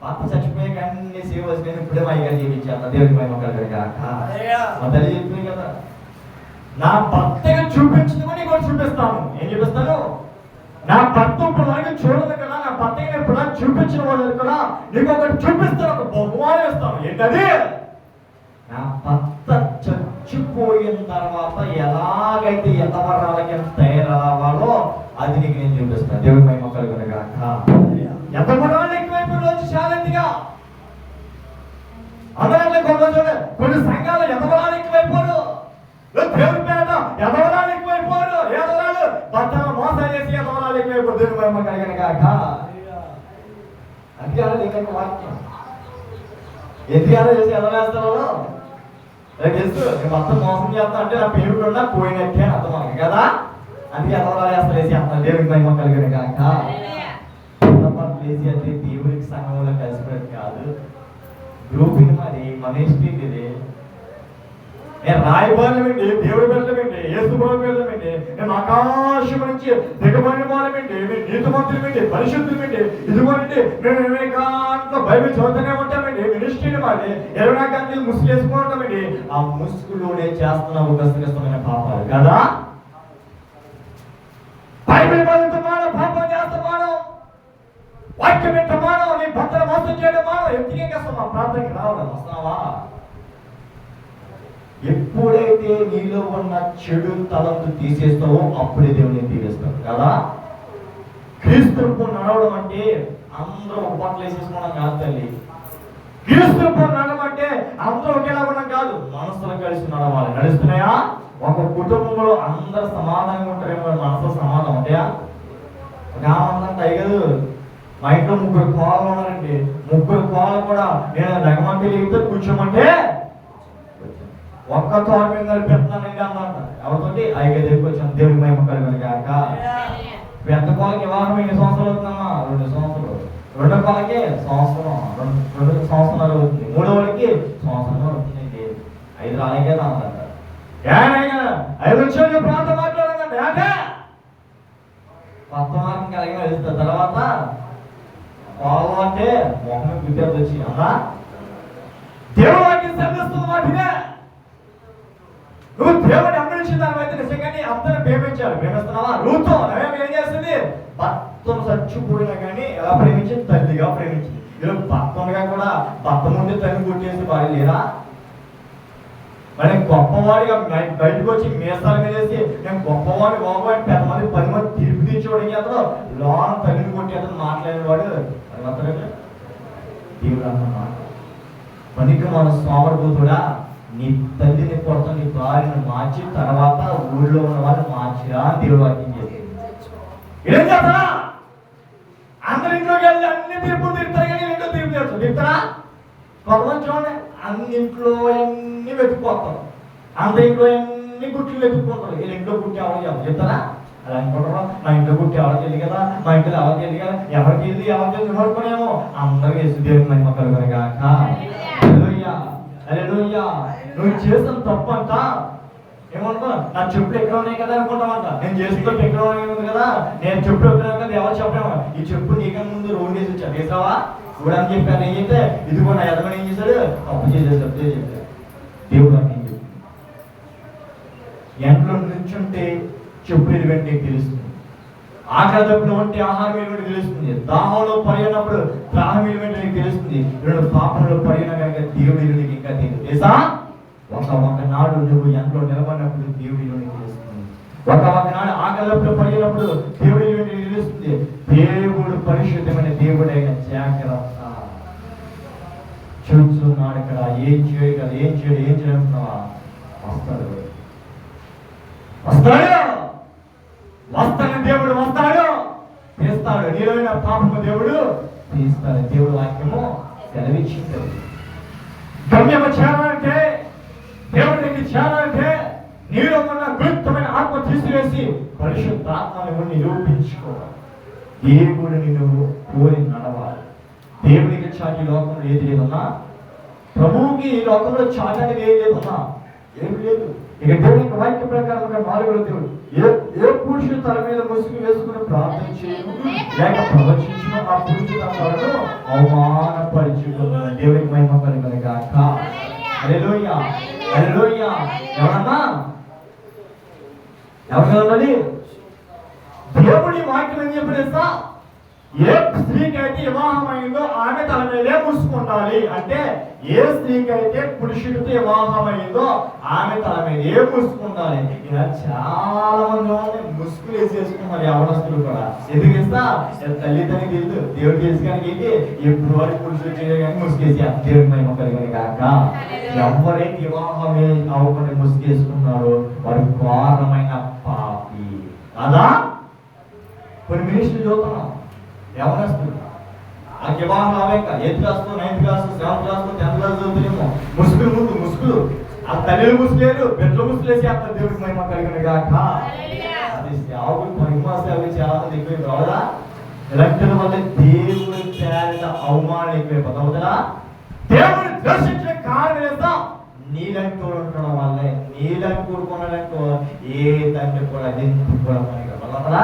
భర్త చచ్చిపోయాక అన్ని సేవలు ఇప్పుడే మా అయ్యగారు జీవించాను. దేవుడికి మహిమ కలుగును గాక. మా తల్లి చెప్పింది కదా, నా భర్తగా చూపించింది కూడా నీకు చూపిస్తాను. ఏం చూపిస్తాను? నా భర్త ఇప్పుడు వరకు చూడదు కదా, నా భర్తగా ఇప్పుడు చూపించిన వాళ్ళు కదా, నీకు ఒకటి చూపిస్తాను, ఒక బహుమానం ఇస్తాను. ఏంటది? నా భర్త చచ్చిపోయిన తర్వాత ఎలాగైతే ఎంతవరాలకి తయారవ్వాలో అది నీకు నేను చూపిస్తాను. దేవుడి మహిమ కలుగును గాక. ఎంత పడవాలి ఎక్కువైపు రోజు శాంతిగా అందరూ కొన్ని సంఘాలు ఎదవరాలు ఎక్కువైపోరు. దేవుడి పేట ఎదవరాలు ఎక్కువైపోరు. ఎదవరాలు భర్తను మోసం చేసి ఎదవరాలు ఎక్కువైపోరు. దేవుడి మహిమ కలుగును గాక. అందుకే వాక్యం ఎందుకు చేసి ఎదవేస్తారో తెలుసు. నేను మొత్తం మోసం చేస్తా అంటే నా పేరు కూడా పోయినట్టే అర్థం అవుతుంది కదా. అందుకే ఎదవరాలు వేస్తారు చేస్తాను. దేవుడికి మహిమ కలుగును గాక. అంటే దేవుడికి సంఘంలో కలిసిపోయేది కాదు. గ్రూపింగ్ మరి మనిషి ఇది. నేను రాయబారమండి, దేవుడి పెట్టమండి, యేసుప్రభు పెట్టమండి, నేను ఆకాశం నుంచి దిగబడిన వాళ్ళమండి, మేము నీతిమంతులమండి, పరిశుద్ధులమండి. ఇదిగోండి మేము వివేకాంతో బైబిల్ చదువుతూనే ఉంటామండి. మినిస్ట్రీని మాది 24 గంటలు ముసుగు వేసుకుంటామండి. ఆ ముసుగులోనే చేస్తున్న ఉదస్తమైన పాపాలు కదా. బైబిల్ చదువుతున్నాను, పాపం చేస్తున్నాను, వాక్యం వింటున్నాను, నీ భర్తను మోసం చేయడం మాను. ఎందుకేం చేస్తావు? ప్రార్థనకి రావడం వస్తున్నావా? ఎప్పుడైతే నీలో ఉన్న చెడు తలంపు తీసేస్తావో అప్పుడే దేవుని దీవిస్తావు కదా. క్రీస్తుకు నడవడం అంటే అందరూ ఒక పట్ల వేసేసుకోవడం కాదు తల్లి. క్రీస్తుకు నడవడం అంటే అందరూ ఒకేలా ఉండడం కాదు, మనసులు కలిసి నడవాలి. నడుస్తున్నాయా? ఒక కుటుంబంలో అందరు సమాధానంగా ఉంటారేమో, మనసులో సమాధానం ఉంటాయా? గ్రామంతా అయ్యదు. మా ఇంట్లో 3 కోళ్ళు ఉన్నారండి. 3 కోళ్ళు కూడా నేను రగమంటే లేకపోతే కూర్చోమంటే ఒక్క తోట మీద నడిపెడుతున్నానండి అన్నమాట. ఎవరితోటి? 5 దగ్గరికి వచ్చాను. దేవుడి మహిమ కలుగును గాక. పెద్ద కోళ్ళకి వివాహం ఎన్ని సంవత్సరాలు అవుతుందమ్మా? 2 సంవత్సరాలు. రెండో కోళ్ళకి సంవత్సరం, 2 సంవత్సరాలు అవుతుంది. మూడో వాడికి సంవత్సరం అవుతుందండి. 5 రాలేకే రాదంట. 5 వచ్చే ప్రాంతం మాట్లాడదండి. అంటే కొత్త మార్గం కలిగి వెళ్తుంది. తర్వాత కోళ్ళ అంటే మొహం గుర్తు వచ్చి అమ్మా దేవుడు వాటిని సంధిస్తుంది. వాటినే నువ్వు దేవుడు అమ్మడించిన దానివైతే నిజంగానే అందరూ ప్రేమించాలి. ప్రేమిస్తున్నావా? రూతో ఏం చేస్తుంది? భర్తను చచ్చిపోయినా కానీ ఎలా ప్రేమించింది? తల్లిగా ప్రేమించింది. ఈరోజు భర్తగా కూడా భర్త ముందే తల్లి కొట్టేసి భార్య లేరా? మరి గొప్పవాడిగా బయటకు వచ్చి మీసాల మీద వేసి నేను గొప్పవాడి గొప్పవాడి 10 మంది 10 మంది తీర్పు తీర్చోడికి అతను లోన తల్లిని కొట్టి అతను మాట్లాడేవాడు దేవుడు అన్నమాట. పనికి మన సోమరభూతుడా, నీ తల్లిని కొడతా నీ భార్యను మార్చి తర్వాత ఊళ్ళో ఉన్న వాళ్ళు మార్చిరా అని దేవుడు వాక్యం చేసి ఏం చేస్తా? అందరి ఇంట్లోకి వెళ్ళి అన్ని తీర్పులు తిరుగుతారు కానీ ఇంట్లో తీర్పు చేస్తారు. తిరుగుతారా? కొంతమంది చూడండి, అన్నింట్లో అన్ని వెతుక్కుపోతారు. అంత ఇంట్లో అన్ని గుట్లు వెతుక్కుంటారు. వీళ్ళ ఇంట్లో గుట్టి ఎవరు చెప్తారా? అలా అనుకుంటారా? మా ఇంట్లో గుట్టి ఎవరికి వెళ్ళి కదా, మా ఇంట్లో ఎవరికి వెళ్ళి కదా, ఎవరికి వెళ్ళి అనుకునేమో అందరూ వేసి దేవుని మహిమ కలుగును గాక. హల్లెలూయా, హల్లెలూయా. నువ్వు చేసిన తప్పు అంట ఏమనుకో, నా చెప్పులు ఎక్కడ ఉన్నాయి కదా అనుకుంటామంట. నేను చేసిన ఎక్కడ ఉంది కదా, నేను చెప్పులు ఎక్కడ కదా ఎవరు చెప్పాము. ఈ చెప్పు నీకన్నా ముందు రోడ్డు వేసి వచ్చా వేసావా కూడా అని చెప్పాను. ఏం చెప్తే ఇదిగో నా ఎదగని ఏం చేశాడు? తప్పు చేసేది చెప్తే చెప్పాడు. దేవుడు అని ఏం చెప్పి ఎంట్లో నుంచుంటే చెప్పులు వెంటనే తెలుస్తుంది. ఆకలిదప్పుడు ఉంటే ఆహారం వెంటనే తెలుస్తుంది. దాహంలో పడినప్పుడు దాహం వెంటనే తెలుస్తుంది. పాపంలో పడిన కనుక దేవుడి నీకు ఇంకా తెలుసా? ఒకనాడు నువ్వు ఎంతో నిలబడినప్పుడు దేవుడి తెలుస్తుంది. ఒకనాడు ఆకలిదప్పుడు పడినప్పుడు దేవుడి తెలుస్తుంది. దేవుడు పరిశుద్ధమైన దేవుడైన జాగ్రత్త చూస్తున్నాడు. ఇక్కడ ఏం చేయగలదు, ఏం చేయనుకున్నావా? వస్తాడు దేవుడు వస్తాడు, తీస్తాడు. నీలోన పాపము దేవుడు తీస్తాడు. దేవుడు వాక్యము సెలవిచ్చింది. గమ్యము చేరాలంటే, దేవుడికి చేరాలంటే నీలో ఉన్న గుప్తమైన ఆత్మ తీసివేసి పరిశుద్ధాత్మను నిరూపించుకోవాలి. దేవుడిని నువ్వు కోరి నడవాలి. దేవుడికి చాటి లోకంలో ఏది లేదన్నా, ప్రభువుకి ఈ లోకంలో చాటి అనేది ఏది లేదన్నా, ఏమి లేదు. ఇక దేవునికి వాక్య ప్రకారం 4వ దేవుడు ఏ పురుషుడు తల మీద ముసుగు వేసుకుని ప్రార్థన చేయను లేక ప్రవచించిన ఆ పురుషుడు తనను అవమానపరిచుకున్నాడు. దేవునికి మహిమ కలుగును గాక. హల్లెలూయా, హల్లెలూయా. ఎవరన్నా ఎవరు? దేవుడి వాక్యం ఏం చెప్పేస్తా? ఏ స్త్రీకి అయితే వివాహమైందో ఆమె తల మీదే మూసుకుండాలి. అంటే ఏ స్త్రీకి అయితే పురుషుడితో వివాహమైందో ఆమె తల మీదే మూసుకుండాలి. ఇలా చాలా మంది ముసుగులు వేసేసుకున్నారు యవనస్తులు కూడా. ఎందుకు ఇస్తా? తల్లిదండ్రులకు తెలుసు, దేవుడు తెలుసు కానీ ఏంటి ఎప్పుడు వారికి పురుషులు చేయగానే ముసుగేసి దేవుడి మహిమ కలుగును గాక. ఎవరైతే వివాహమే అవ్వకుండా ముసుగేసుకున్నారో వారు ఘోరమైన పాపి. అదా కొన్ని మినిస్టర్లు చూస్తున్నాం ఎవరస్తులు ఆ వివాహం అవేక 8th class 9th class 7th class 10th class చదువుతారేమో ముసుగులు ముందు ముసుగులు ఆ తల్లిలు ముసులేరు బిడ్డలు ముసులేసి అంత దేవుడికి మహిమ కలుగును గాక. అది సేవకులు మహిమ సేవ చాలా మంది ఎక్కువ రావదా? ఇలాంటి వల్ల దేవుడి పేరిట అవమానం ఎక్కువైపోతుందా? దేవుడిని దర్శించే కారణం ఏంటో నీళ్ళని ఉండడం వల్లే. నీళ్ళని కూడుకున్నాడంటూ ఏ తండ్రి కూడా ఎందుకు కూడా మనకి వల్లదా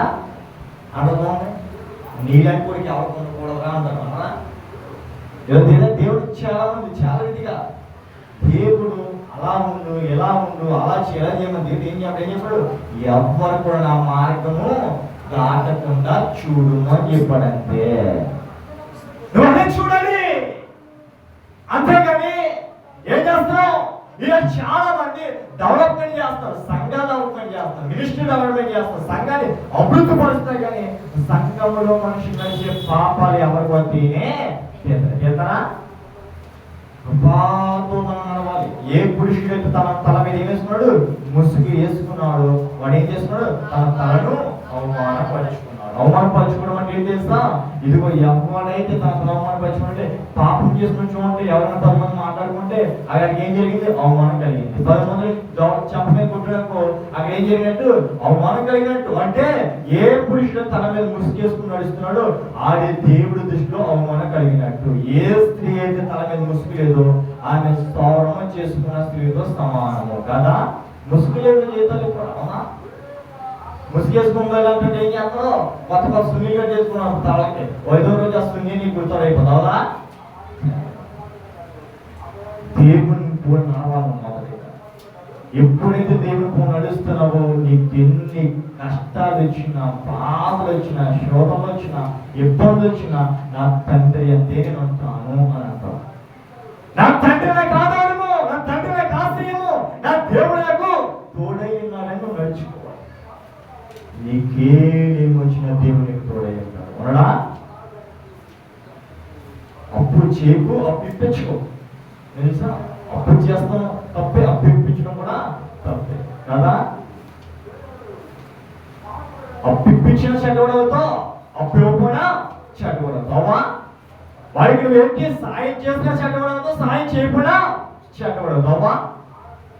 అర్థం. నీళ్ళని కోరిక ఎవరు కొనకూడదురా అంటారు అన్నా. దేవుడు చాలా విధిగా దేవుడు అలా ఉండు ఎలా ఉండు అలా చేయమని దేవుడు ఏం చెప్పాడు? ఎవ్వరు కూడా నా మార్గము దాటకుండా చూడు అని చెప్పాడంతే. నువ్వు అదే చూడాలి. అంతేగాని ఏం చేస్తున్నావు? ఇలా చాలా మంది డెవలప్మెంట్ చేస్తారు, సంఘాలు డెవలప్మెంట్ చేస్తారు, మినిస్ట్రీ డెవలప్మెంట్ చేస్తారు, సంఘాన్ని అభివృద్ధి పరుస్తారు. కానీ సంఘంలో మనుషులు నడిచే పాపాలు ఎవరికి వస్తేనే చేతనా కృపాతో మనం నడవాలి. ఏ పురుషుడైతే తన తల మీద ఏం వేసుకున్నాడు? ముసుగు వేసుకున్నాడు. వాడు ఏం చేస్తున్నాడు? తన తలను అవమానపరుచుకున్నాడు. అవమానపరచుకోవడం అంటే ఏం చేస్తా? ఇదిగో ఎవరైతే తన తల అవమానపరచుకుంటే పాపం చేసుకుని చూడండి, ఎవరైనా 10 మంది మాట్లాడుకుంటే అక్కడికి ఏం జరిగింది? అవమానం కలిగింది. 10 మంది చెప్పమే కొట్టడానికి అక్కడ ఏం జరిగినట్టు? అవమానం కలిగినట్టు. అంటే ఏ పురుషుడు తన మీద ముసుగు చేసుకుని నడుస్తున్నాడో అది దేవుడి దృష్టిలో అవమానం కలిగినట్టు. ఏ స్త్రీ అయితే తల మీద ముసుగు లేదో ఆమె స్తోత్రం చేసుకున్న స్త్రీతో సమానము కదా. ముసుగు లేదు జీతాలు కూడా అవునా? ముసుగేసుకుంటే ఏం చేస్తారో కొత్త సున్నీగా చేసుకున్నాను తలకి 5వ రోజు ఆ సున్నీ నీకు గుర్తురైపోతావులా? దేవుని కూడా నడవాలన్నమాట. ఎప్పుడైతే దేవుని కూడా నడుస్తున్నావో నీకు ఎన్ని కష్టాలు వచ్చినా, బాధలు వచ్చినా, శోధనలు వచ్చినా, ఇబ్బందులు వచ్చినా నా తండ్రి అంతే నేను ఉంటాను అని అంటావు. నా తండ్రి నాకు ఆధారము, నా తండ్రి నాకు ఆశ్రయము, నా దేవుడు నాకు తోడై ఉన్నాడని నువ్వు నడుచుకోవాలి. నీకేమేమి వచ్చినా దేవునికి తోడై ఉంటాడు. అవునా? అప్పు చేయకు, అప్పు ఇప్పించుకో. తెలుసా? అప్పు చేస్తాం తప్పే, అప్పు ఇప్పించడం కూడా తప్పే కదా. అప్పు ఇప్పించిన చెడ్డవడవుతావు, అప్పు ఇవ్వకపోయినా చెడ్డవడవుతావా? వాడికి నువ్వేంటి సాయం చేసినా చెడ్డవడవుతావు, సాయం చేయకపోయినా చెడ్డవడవుతావా?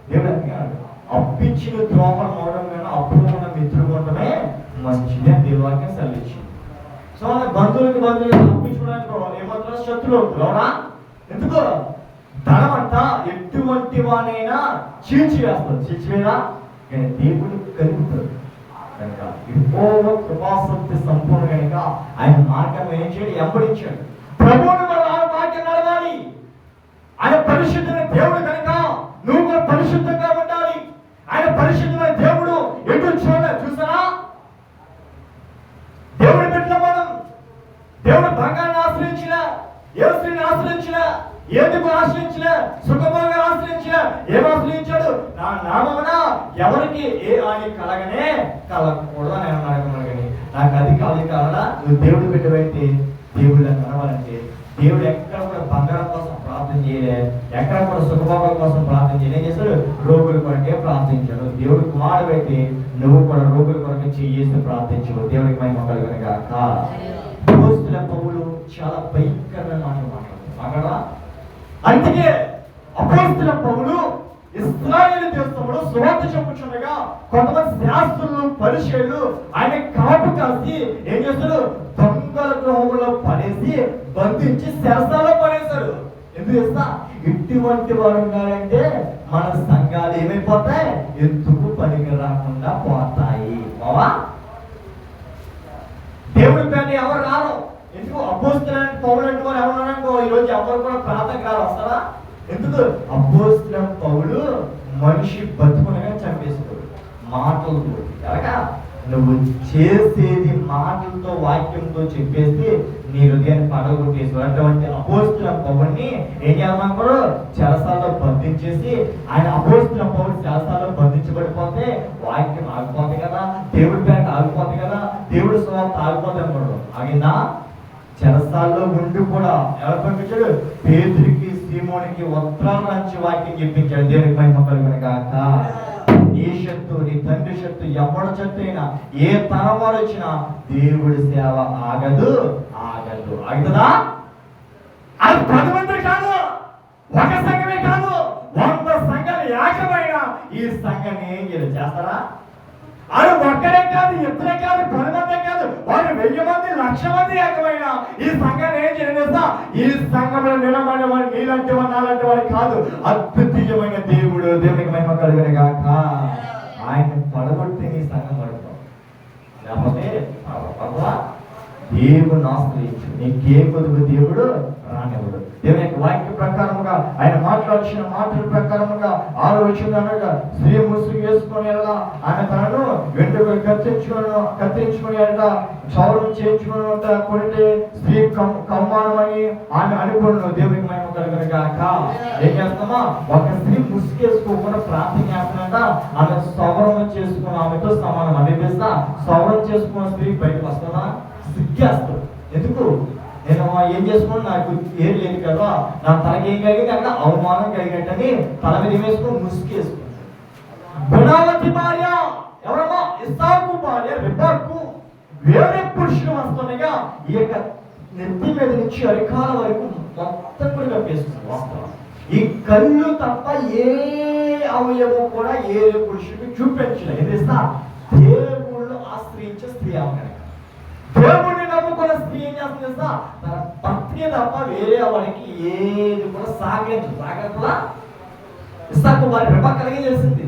దేవుడు అంటున్నాడు అప్పిచ్చిన ద్రోహం అవడం కన్నా అప్పుడు ఉన్న మిత్రులు ఉండడమే మంచిది అని దేవుడికి సెలవిచ్చింది. సో బంధువులకి అప్పించుకోవడానికి ఏమాత్రం శత్రులు అవునా? ఎందుకో ధనం అంట ఎటువంటి వానైనా చీల్చి వేస్తారు, చీల్చివేదా కానీ దేవుడు కలుగుతాడు కనుక ఎక్కువ కృపాసక్తి సంపూర్ణ కనుక ఆయన మార్గం ఏం చేయడు? ఎంబడించాడు. ప్రభువుని మనం ఆ మార్గం నడవాలి. ఆయన పరిశుద్ధమైన దేవుడు కనుక నువ్వు కూడా పరిశుద్ధంగా ఉండాలి. ఆయన పరిశుద్ధమైన దేవుడు ఎటు చూసారా? దేవుడి బిడ్డల మనం దేవుడు బంగారాన్ని ఆశ్రయించిన, ఏ స్త్రీని ఆశ్రయించిన, ఏదికు ఆశ్రయించిన, సుఖభోగాన్ని ఆశ్రయించిన, ఏం ఆశ్రయించాడు? నా నామమున ఎవరికి ఏ హాని కలగనే కలగకూడదు అని అన్నాడు. కానీ నాకు అది కావాలా? నువ్వు దేవుడి బిడ్డవైతే దేవుళ్ళని కలవాలంటే దేవుడు ఎక్కడ కూడా బంగారం కోసం ప్రార్థన చేయలే, ఎక్కడ కూడా సుఖభోగాల కోసం ప్రార్థన చేయలే. ఏం చేస్తాడు? రోగుల కొరకే ప్రార్థించాడు. దేవుడు కుమారుడు అయితే నువ్వు కూడా రోగుల కొరకే చేసి ప్రార్థించు. దేవుడికి మహిమ కలుగును గాక. అపోస్తలుల పౌలు చాలా భయంకరమైన మాటలు మాట్లాడతాడు. అందుకే అపోస్తలుల పౌలు ఇశ్రాయేలు దేశంలో సువార్త చెప్పుచుండగా కొంతమంది శాస్త్రులు, పరిచయులు ఆయన కాపు కాసి ఏం చేస్తాడు? దొంగల గృహంలో పడేసి బంధించి శరసాలో పడేశాడు. ఎందుకు చేస్తా? ఇటువంటి వారు ఉన్నారంటే మన సంఘాలు ఏమైపోతాయి? ఎందుకు పనికి రాకుండా పోతాయి. బావా దేవుడి పేరు ఎవరు రారు. ఎందుకు? అపోస్తలులైన పౌలు అంటే వారు ఎవరున్నారనుకో ఈరోజు ఎవరు కూడా ప్రార్థనకు రారు. వస్తారా? ఎందుకు? అపోస్తలులైన పౌలు మనిషి బతుకునగా చంపేస్తాడు మాటలతో. ఎలాగా? నువ్వు చేసేది మాటలతో, వాక్యంతో చెప్పేసి నీ హృదయాన్ని పడగొట్టేసి అటువంటి అపోస్తలులైన పౌలుని ఏం చేయాలనుకోడు? చెరసాల్లో బంధించేసి ఆయన అపోస్తలులైన పౌలు చెరసాల్లో బంధించబడిపోతే వాక్యం ఆగిపోతుంది కదా, దేవుడి పేరు ఆగిపోతుంది కదా, దేవుడి స్వభావం ఆగిపోతుంది అనుకోడు. ఆగిందా? చెరసాల్లో ఉండి కూడా ఎవరు పంపించాడు? పేతురికి, సీమోనికి ఉత్తరాల నుంచి వాక్యం చెప్పించాడు. దేవునికి మహిమ కలుగును గాక. నీ శత్రు, నీ తండ్రి శత్రు, ఎవరి శత్రు అయినా, ఏ తరం వారు వచ్చినా దేవుడి సేవ ఆగదు. ఆగుతుందా? అది 10 మంది కాదు, ఒక సంఘమే కాదు, 100 సంఘాలు ఏకమైన ఈ సంఘాన్ని ఏం చేస్తారా? అది ఒక్కడే కాదు, ఇద్దరే కాదు, 10 మంది కాదు, వారు 1000 మంది, 1,00,000 మంది ఏకమైన ఈ సంఘాన్ని ఏం చేస్తా? ఈ సంఘంలో నిలబడిన వాడు నీలాంటి వాడు, నాలాంటి వాడు కాదు, అద్భుతమైన దేవుడు. దేవునికి మహిమ కలుగును గాక. ఆయన పడగొడితే నీ సంఘం పడుతాం, లేకపోతే దేవుని ఆశ్రయించు, నీకే కొదుగు దేవుడు రానివ్వడు. దేవుని యొక్క వాక్య ప్రకారముగా ఆయన మాట్లాడిన మాటల ప్రకారముగా ఆలోచనగా స్త్రీ ముసుగు వేసుకొని వెళ్ళా ఆమె తనను వెంట్రుకలు కత్తిరించుకొని వెళ్ళ క్షౌరం చేయించుకుని కొడితే స్త్రీ కమ్మానం అని ఆమె అనుకున్నాను. దేవునికి మేము కలుగును గాక. ఏం చేస్తామా, ఒక స్త్రీ ముసుగేసుకోకుండా ప్రార్థన చేస్తానంట. ఆమె సౌరం చేసుకుని ఆమెతో సమానం అనిపిస్తా సౌరం చేసుకున్న స్త్రీ బయటకు వస్తుందా, సిగ్గేస్తాడు. ఎందుకు నేను ఏం చేసుకుని నాకు ఏం లేదు కదా, నా తలకి ఏం కలిగింది అక్కడ అవమానం కలిగినట్టని తల మీద వేసుకుని ముసుగేసుకుంటాడు. గుణవతి భార్య ఎవరమ్మా, ఇస్సాకు భార్య రిబెక్కు వేరే పురుషులు వస్తుండగా ఈ యొక్క నెత్తి మీద నుంచి అరికాల వరకు మొత్తం కూడా కప్పేసుకున్నాడు. వాస్తవం ఈ కళ్ళు తప్ప ఏ అవయవం కూడా ఏ పురుషుడికి చూపించలేదు. ఎందుకు దేవుళ్ళు ఆశ్రయించే స్త్రీ అవ్వగలరు. దేవుడిని నమ్ముకున్న స్త్రీ ఏం చేస్తుంది తెలుసా, తన భర్తకి తప్ప వేరే వాడికి ఏది కూడా సాగకుండా ఇస్సాకు వారి రిబెక్కకి చేసింది.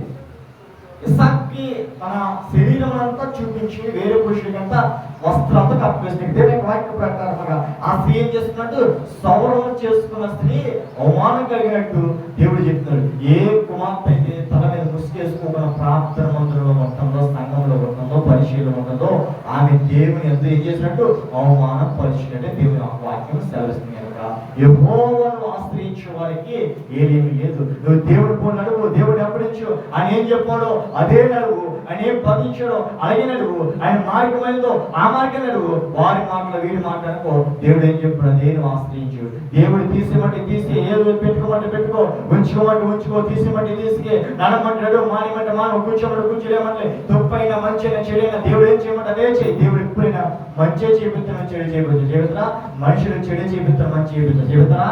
ఇస్సాకుకి తన శరీరం అంతా చూపించి వేరే పురుషుడికంతా వస్త్రంతో కప్పేసింది. దేవుని వాక్య ప్రకారంగా ఆ స్త్రీ ఏం చేస్తున్నట్టు సౌరం చేసుకున్న స్త్రీ అవమానం కలిగినట్టు దేవుడు చెప్తున్నాడు. ఏ కుమార్తె అయితే తల మీద ముసుగేసుకోకుండా ప్రార్థన మందిరంలో ఉంటుందో, సంఘంలో ఉంటుందో, పరిశీలన ఉంటుందో ఆమె దేవుని ఎంతో ఏం చేసినట్టు అవమానం పరిచినట్టే దేవుని వాక్యం సెలవిస్తుంది. కనుక యెహోవాను ఆశ్రయించే వారికి ఏమీ లేదు. నువ్వు దేవుడు పోన్నాడు, దేవుడు ఎప్పటించు ఆయన ఏం చెప్పాడో అదే నడువు, ఆయన ఏం బదించాడో అలాగే నడువు, ఆయన మార్గమైందో ఆ మార్గం నడువు. వారి మాటలు వీరి మాటలకు దేవుడు ఏం చెప్పాడు అదే నువ్వు ఆశ్రయించు. దేవుడు తీసేమంటే తీసి, ఏదో పెట్టుకోమంటే పెట్టుకో, ఉంచుకోమంటే ఉంచుకో, తీసేమంటే తీసుకే, నడమంటాడు మానేమంటే మాను, కూర్చోమంటే కూర్చోలేమంటే తప్పైనా మంచైనా చెడైనా దేవుడు ఏం చేయమంటే అదే చేయి. దేవుడు ఎప్పుడైనా మంచి చేపిస్తాను, చెడు చేపిస్తాను చెబుతారా, మనుషులు చెడు చేపిస్తాను, మంచి చేపిస్తాను చెబుతారా.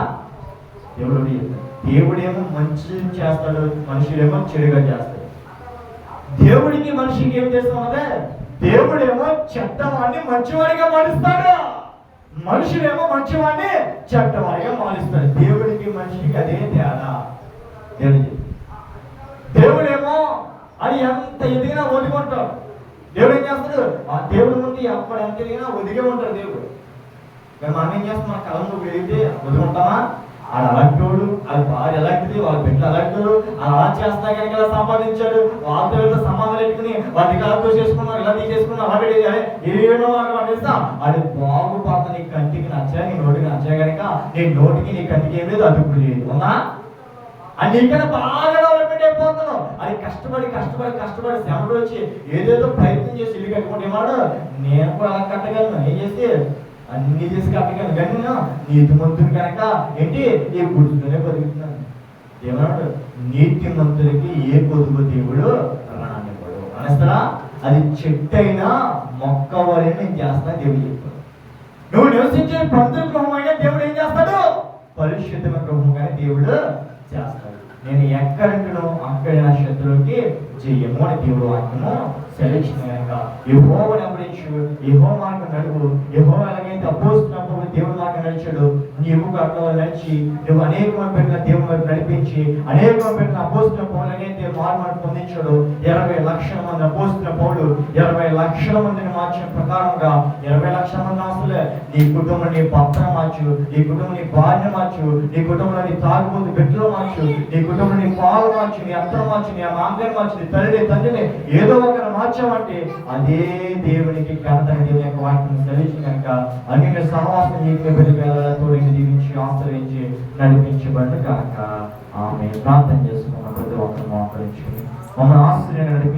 దేవుడేమో మంచి చేస్తాడు, మనుషులేమో చెడుగా చేస్తాడు. దేవుడికి మనిషికి ఏం చేస్తామంటే దేవుడేమో చెడ్డవాడిని మంచివాడిగా మారుస్తాడు, మనుషులేమో మంచివాడిని చెడ్డవాడిగా మారుస్తాడు. దేవుడికి మనిషికి అదే తేడా. దేవుడేమో అది ఎంత ఎదిగినా ఒదిగుంటాడు. దేవుడు ఏం చేస్తాడు, ఆ దేవుడి ముందు అప్పుడు ఎంత ఎదిగినా ఒదిగే ఉంటాడు దేవుడు. కానీ మనం ఏం చేస్తాం, మన కళను వెలిగితే ఒదుకుంటామా, ఆడు అలాంటోడు, అది భార్య అలాంటిది, వాళ్ళ బిడ్డలు అలాంటోడు, అలా చేస్తా కనుక ఇలా సంపాదించాడు, వాళ్ళతో వీళ్ళతో సంబంధం పెట్టుకుని వాటికి అలా చేసుకున్నాం, ఇలా తీసేసుకున్నాం, అలా పెట్టి ఏమో పండిస్తా అది బాగుపడతా. నీ కంటికి నచ్చా, నీ నోటికి నచ్చా కనుక నీ నోటికి నీ కంటికి ఏం లేదు, అదుపు లేదు. అవునా, అది నీకన్నా బాగా డెవలప్మెంట్ అయిపోతున్నావు. అది కష్టపడి కష్టపడి కష్టపడి శ్రమలు వచ్చి ఏదేదో ప్రయత్నం చేసి ఇల్లు కట్టుకుంటే వాడు నేను కూడా అలా కట్టగలను, ఏం చేసి అన్ని చేసి కట్టగలను. కానీ నీతిమంతుని కనుక ఏంటి ఈ గుడితోనే బతుకుతున్నాను. ఏమన్నాడు, నీతిమంతులకి ఏ పొదుగు దేవుడు రానివ్వడు అనేస్తారా. అది చెట్టు అయినా మొక్క వలన నేను చేస్తా దేవుడు చెప్పాడు. నువ్వు నివసించే పంతుల గృహం అయినా దేవుడు ఏం చేస్తాడు, పరిశుద్ధమైన గృహం కానీ దేవుడు చేస్తాడు. నేను ఎక్కడంటునో అక్కడ నా శత్రువుకి చెయ్యము అని దేవుడు వాక్యము సెలక్షన్ కనుక యెహోవాను వెంబడించు, యెహోవా మార్గం నడువు. యెహోవా ఎలాగైతే అపోస్తున్నప్పుడు దేవుడు మార్గం నడిచాడు, నీవు అట్లా నడిచి నువ్వు అనేకమైన పెట్టిన దేవుని వైపు నడిపించి అనేకమైన పెట్టిన అపోస్తున్న పౌలు ఎలాగైతే మార్పు పొందించాడు, 20 లక్షల మంది అపోస్తున్న పౌలు 20 లక్షల మందిని మార్చిన ప్రకారంగా 20 లక్షల మంది అసలే నీ కుటుంబం నీ భర్తను మార్చు, నీ కుటుంబం నీ భార్య మార్చు, నీ కుటుంబంలో నీ తాగుబోతు బిడ్డలు మార్చు, నీ కుటుంబం నీ పాలు మార్చు, నీ అత్తను మార్చు, నీ మాంగని మార్చు, నీ తండ్రిని ఏదో ఒకరు మార్చామంటే అదే దేవునికి ఘనత. దేవుని యొక్క వాక్యం తెలిసి కనుక అన్ని సహవాసం నీకు వెలుగుతో దీవించి ఆశ్రయించి నడిపించబడి కనుక ఆమె ప్రార్థన చేసుకున్న ప్రతి ఒక్కరు మోకరించి మమ్మల్ని ఆశ్రయం నడిపి